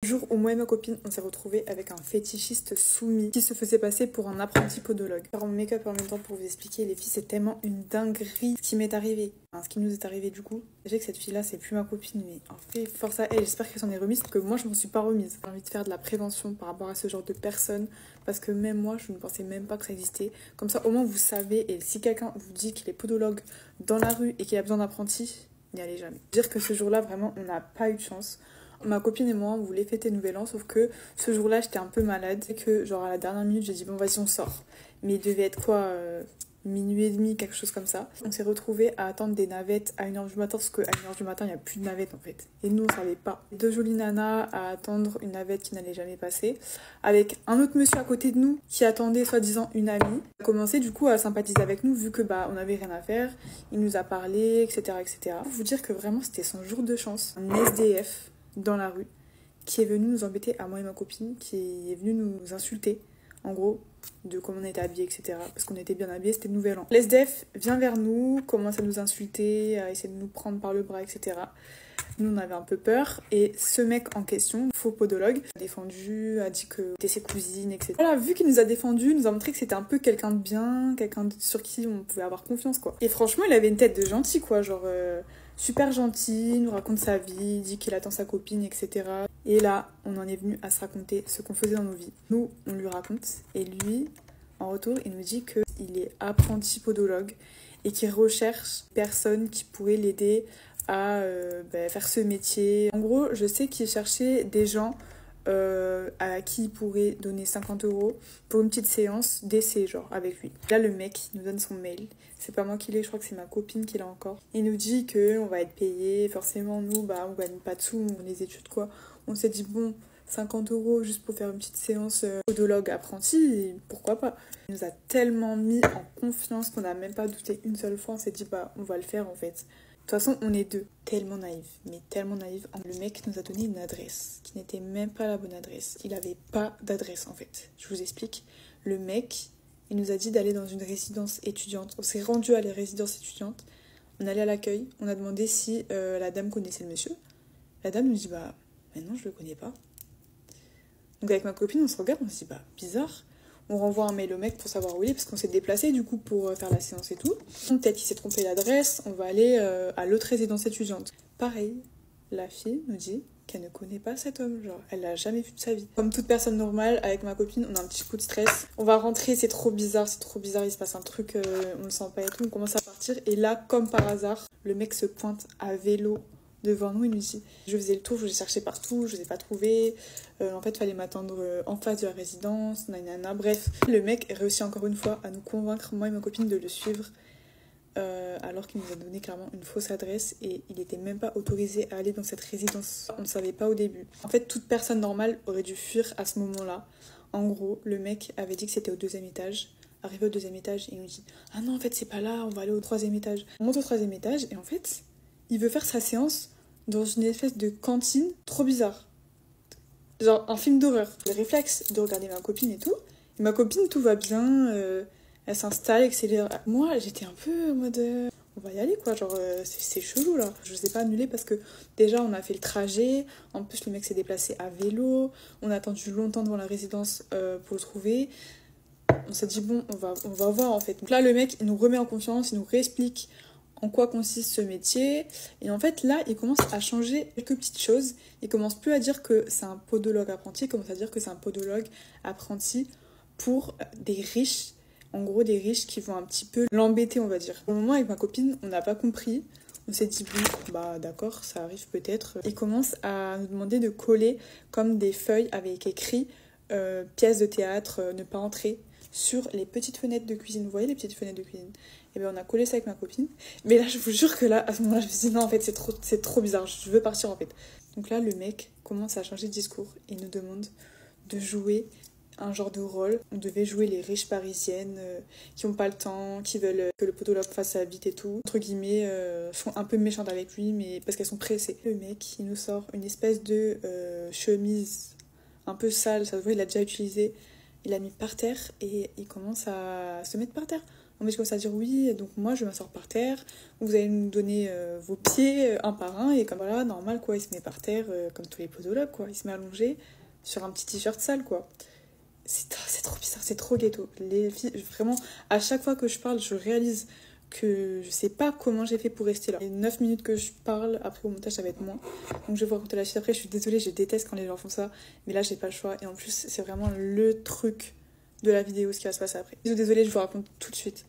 Le jour où moi et ma copine on s'est retrouvés avec un fétichiste soumis qui se faisait passer pour un apprenti podologue. Faire mon make-up en même temps pour vous expliquer, les filles, c'est tellement une dinguerie ce qui m'est arrivé. Enfin, ce qui nous est arrivé du coup. Je sais que cette fille là c'est plus ma copine, mais en fait force à elle, j'espère qu'elle s'en est remise parce que moi je m'en suis pas remise. J'ai envie de faire de la prévention par rapport à ce genre de personnes parce que même moi je ne pensais même pas que ça existait. Comme ça au moins vous savez, et si quelqu'un vous dit qu'il est podologue dans la rue et qu'il a besoin d'apprenti, n'y allez jamais. Dire que ce jour-là vraiment on n'a pas eu de chance. Ma copine et moi on voulait fêter Nouvel An, sauf que ce jour-là j'étais un peu malade et que genre à la dernière minute j'ai dit bon vas-y on sort. Mais il devait être quoi, minuit et demi, quelque chose comme ça. On s'est retrouvés à attendre des navettes à 1h du matin parce qu'à 1h du matin il n'y a plus de navettes en fait. Et nous on savait pas. Deux jolies nanas à attendre une navette qui n'allait jamais passer, avec un autre monsieur à côté de nous qui attendait soi-disant une amie. Il a commencé du coup à sympathiser avec nous vu que bah on avait rien à faire. Il nous a parlé, etc. etc. Pour vous dire que vraiment c'était son jour de chance. Un SDF dans la rue qui est venu nous embêter à moi et ma copine, qui est venu nous insulter en gros de comment on était habillés, etc. parce qu'on était bien habillés, c'était le Nouvel An. L'SDF vient vers nous, commence à nous insulter, à essayer de nous prendre par le bras, etc. Nous on avait un peu peur et ce mec en question, faux podologue, a défendu, a dit que c'était ses cousines, etc. Voilà, vu qu'il nous a défendu, il nous a montré que c'était un peu quelqu'un de bien, quelqu'un sur qui on pouvait avoir confiance quoi. Et franchement il avait une tête de gentil quoi, genre super gentil, nous raconte sa vie, dit qu'il attend sa copine, etc. Et là, on en est venu à se raconter ce qu'on faisait dans nos vies. Nous, on lui raconte, et lui, en retour, il nous dit qu'il est apprenti podologue et qu'il recherche personne qui pourrait l'aider à faire ce métier. En gros, je sais qu'il cherchait des gens à qui il pourrait donner 50 € pour une petite séance d'essai, genre, avec lui. Là, le mec nous donne son mail. C'est pas moi qui l'ai, je crois que c'est ma copine qui l'a encore. Il nous dit qu'on va être payé. Forcément, nous, bah, on gagne pas de sous, on les études, quoi. On s'est dit, bon, 50 € juste pour faire une petite séance podologue apprenti, pourquoi pas. Il nous a tellement mis en confiance qu'on n'a même pas douté une seule fois. On s'est dit, bah, on va le faire, en fait. De toute façon, on est deux. Tellement naïfs, mais tellement naïfs. Le mec nous a donné une adresse qui n'était même pas la bonne adresse. Il avait pas d'adresse, en fait. Je vous explique. Le mec, il nous a dit d'aller dans une résidence étudiante. On s'est rendu à la résidence étudiante. On allait à l'accueil. On a demandé si la dame connaissait le monsieur. La dame nous dit, bah, mais non, je le connais pas. Donc avec ma copine, on se regarde, on se dit, bah, bizarre. On renvoie un mail au mec pour savoir où il est, parce qu'on s'est déplacé du coup pour faire la séance et tout. Peut-être qu'il s'est trompé l'adresse, on va aller à l'autre résidence étudiante. Pareil, la fille nous dit qu'elle ne connaît pas cet homme, genre elle l'a jamais vu de sa vie. Comme toute personne normale, avec ma copine, on a un petit coup de stress. On va rentrer, c'est trop bizarre, il se passe un truc, on le sent pas et tout, on commence à partir. Et là, comme par hasard, le mec se pointe à vélo devant nous, il nous dit je faisais le tour, je l'ai cherché partout, je les ai pas trouvés, en fait il fallait m'attendre en face de la résidence, nanana. Bref, le mec réussit encore une fois à nous convaincre, moi et ma copine, de le suivre alors qu'il nous a donné clairement une fausse adresse et il était même pas autorisé à aller dans cette résidence. On ne savait pas au début. En fait, toute personne normale aurait dû fuir à ce moment-là. En gros, le mec avait dit que c'était au 2e étage. Arrivé au 2e étage, il nous dit ah non, en fait c'est pas là, on va aller au 3e étage. On monte au 3e étage et en fait il veut faire sa séance dans une espèce de cantine trop bizarre. Genre un film d'horreur. Le réflexe de regarder ma copine et tout. Et ma copine, tout va bien, elle s'installe, etc. Moi, j'étais un peu en mode on va y aller quoi, genre c'est chelou là. Je sais pas annuler parce que déjà on a fait le trajet. En plus, le mec s'est déplacé à vélo. On a attendu longtemps devant la résidence pour le trouver. On s'est dit bon, on va voir en fait. Donc là, le mec, il nous remet en confiance, il nous réexplique en quoi consiste ce métier. Et en fait, là, il commence à changer quelques petites choses. Il commence plus à dire que c'est un podologue apprenti, il commence à dire que c'est un podologue apprenti pour des riches. En gros, des riches qui vont un petit peu l'embêter, on va dire. Au moment, avec ma copine, on n'a pas compris. On s'est dit, bon, bah d'accord, ça arrive peut-être. Il commence à nous demander de coller comme des feuilles avec écrit pièces de théâtre, ne pas entrer, sur les petites fenêtres de cuisine. Vous voyez les petites fenêtres de cuisine? Et bien on a collé ça avec ma copine. Mais là je vous jure que là, à ce moment-là, je me suis dit non en fait c'est trop bizarre, je veux partir en fait. Donc là le mec commence à changer de discours et nous demande de jouer un genre de rôle. On devait jouer les riches parisiennes qui ont pas le temps, qui veulent que le podologue fasse sa bite et tout. Entre guillemets, sont un peu méchantes avec lui mais parce qu'elles sont pressées. Le mec il nous sort une espèce de chemise un peu sale, ça se voit il l'a déjà utilisé. Il l'a mis par terre et il commence à se mettre par terre. En fait, je commence à dire oui, donc moi, je vais m'asseoir par terre. Vous allez nous donner vos pieds un par un. Et comme voilà, normal, quoi, il se met par terre, comme tous les podologues, quoi. Il se met allongé sur un petit t-shirt sale, quoi. C'est trop bizarre, c'est trop ghetto. Les filles, vraiment, à chaque fois que je parle, je réalise que je sais pas comment j'ai fait pour rester là. Les 9 minutes que je parle, après au montage ça va être moins. Donc je vais vous raconter la suite après, je suis désolée, je déteste quand les gens font ça. Mais là j'ai pas le choix et en plus c'est vraiment le truc de la vidéo ce qui va se passer après. Désolée, je vous raconte tout de suite.